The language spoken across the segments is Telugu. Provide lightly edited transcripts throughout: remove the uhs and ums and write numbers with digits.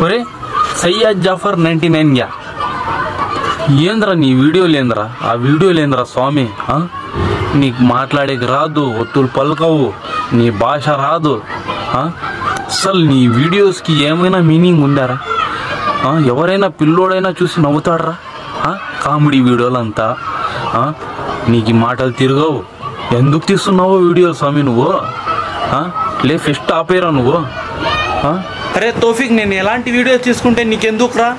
ఒరే సయ్యద్ జాఫర్ 99 గా ఏంద్రా నీ వీడియోలు ఏంద్రా ఆ వీడియోలు ఏంద్రా స్వామి నీకు మాట్లాడేకి రాదు ఒత్తులు పలకవు నీ భాష రాదు అసలు నీ వీడియోస్కి ఏమైనా మీనింగ్ ఉందారా ఎవరైనా పిల్లోడైనా చూసి నవ్వుతాడరా కామెడీ వీడియోలంతా నీకు మాటలు తిరగవు ఎందుకు తీస్తున్నావో వీడియోలు స్వామి నువ్వు లే ఫెస్ట్ ఆపేరా నువ్వు అరే తోఫిక్ నేను ఎలాంటి వీడియోస్ తీసుకుంటే నీకెందుకురా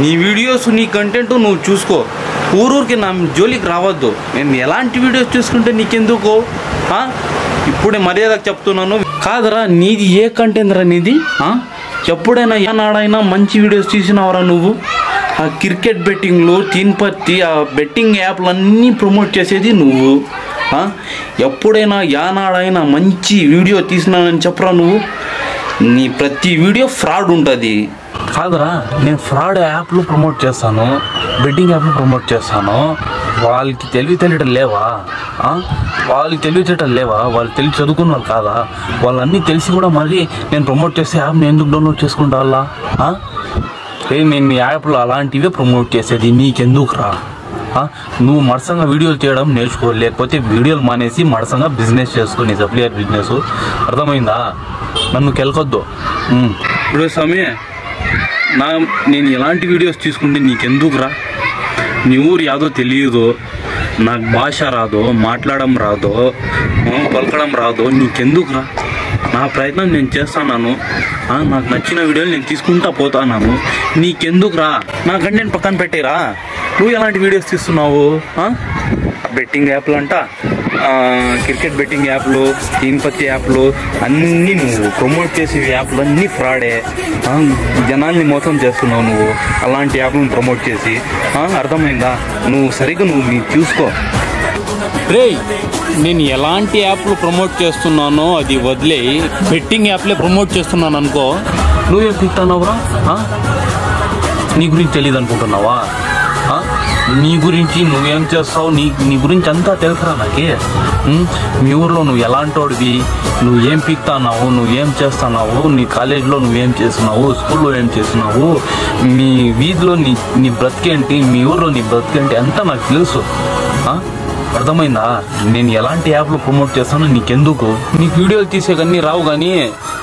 నీ వీడియోస్ నీ కంటెంట్ నువ్వు చూసుకో ఊరూరికి నా జోలికి రావద్దు నేను ఎలాంటి వీడియోస్ చూసుకుంటే నీకెందుకు ఇప్పుడే మర్యాదకు చెప్తున్నాను కాదరా నీది ఏ కంటెంట్ రా నీది ఎప్పుడైనా ఏనాడైనా మంచి వీడియోస్ తీసినావరా నువ్వు ఆ క్రికెట్ బెట్టింగ్లు తీన్పత్తి ఆ బెట్టింగ్ యాప్లన్నీ ప్రమోట్ చేసేది నువ్వు ఎప్పుడైనా యానాడైనా మంచి వీడియో తీసినానని చెప్పరా నువ్వు నీ ప్రతి వీడియో ఫ్రాడ్ ఉంటుంది కాదరా నేను ఫ్రాడ్ యాప్లు ప్రమోట్ చేస్తాను బెట్టింగ్ యాప్లు ప్రమోట్ చేస్తాను వాళ్ళకి తెలివితేటలు లేవా వాళ్ళకి తెలివితేటలు లేవా వాళ్ళు తెలివి చదువుకున్న వాళ్ళు కాదా వాళ్ళన్నీ తెలిసి కూడా మళ్ళీ నేను ప్రమోట్ చేసే యాప్ని ఎందుకు డౌన్లోడ్ చేసుకుంటా వాళ్ళ నేను యాప్లో అలాంటివే ప్రమోట్ చేసేది నీకెందుకు రా నువ్వు మడసంగా వీడియోలు చేయడం నేర్చుకో లేకపోతే వీడియోలు మానేసి మడసంగా బిజినెస్ చేసుకో నీ సప్లయర్ బిజినెస్ అర్థమైందా నన్ను కెలకొద్దు ఇప్పుడు స్వామి నేను ఎలాంటి వీడియోస్ తీసుకుంటే నీకెందుకు రా నీ ఊరు యాదో తెలియదు నాకు భాష రాదు మాట్లాడడం రాదు పలకడం రాదు నీకెందుకు రా నా ప్రయత్నం నేను చేస్తాను నాకు నచ్చిన వీడియోలు నేను తీసుకుంటా పోతాను నీకెందుకు రా నా కంటెంట్ పక్కన పెట్టేరా నువ్వు ఎలాంటి వీడియోస్ తీస్తున్నావు బెట్టింగ్ యాప్లు అంట క్రికెట్ బెట్టింగ్ యాప్లు తీన్పత్తి యాప్లు అన్నీ నువ్వు ప్రమోట్ చేసే యాప్లు అన్నీ ఫ్రాడే జనాల్ని మోసం చేస్తున్నావు నువ్వు అలాంటి యాప్లను ప్రమోట్ చేసి అర్థమైందా నువ్వు సరిగ్గా నువ్వు చూసుకో రే నేను ఎలాంటి యాప్లు ప్రమోట్ చేస్తున్నానో అది వదిలే బెట్టింగ్ యాప్లే ప్రమోట్ చేస్తున్నాను అనుకో నువ్వేం తింటున్నావురా నీ గురించి తెలియదు అనుకుంటున్నావా నీ గురించి నువ్వేం చేస్తావు నీ గురించి అంతా తెలుసురా నాకే మీ ఊర్లో నువ్వు ఎలాంటోడివి నువ్వేం పీక్తున్నావు నువ్వేం చేస్తున్నావు నీ కాలేజీలో నువ్వేం చేస్తున్నావు స్కూల్లో ఏం చేస్తున్నావు మీ వీధిలో నీ బ్రతికేంటి మీ ఊర్లో నీ బ్రతికేంటి అంతా నాకు తెలుసు అర్థమైందా నేను ఎలాంటి యాప్లో ప్రమోట్ చేస్తానో నీకెందుకు నీకు వీడియోలు తీసేకన్నీ రావు కానీ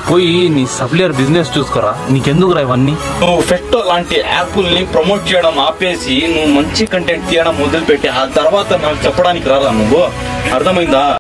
పోయి నీ సప్లయర్ బిజినెస్ చూసుకోరా నీకెందుకు రా ఇవన్నీ నువ్వు ఫెక్టో లాంటి యాప్ని ప్రమోట్ చేయడం ఆపేసి నువ్వు మంచి కంటెంట్ తీయడం మొదలుపెట్టి ఆ తర్వాత నాకు చెప్పడానికి రారా నువ్వు అర్థమైందా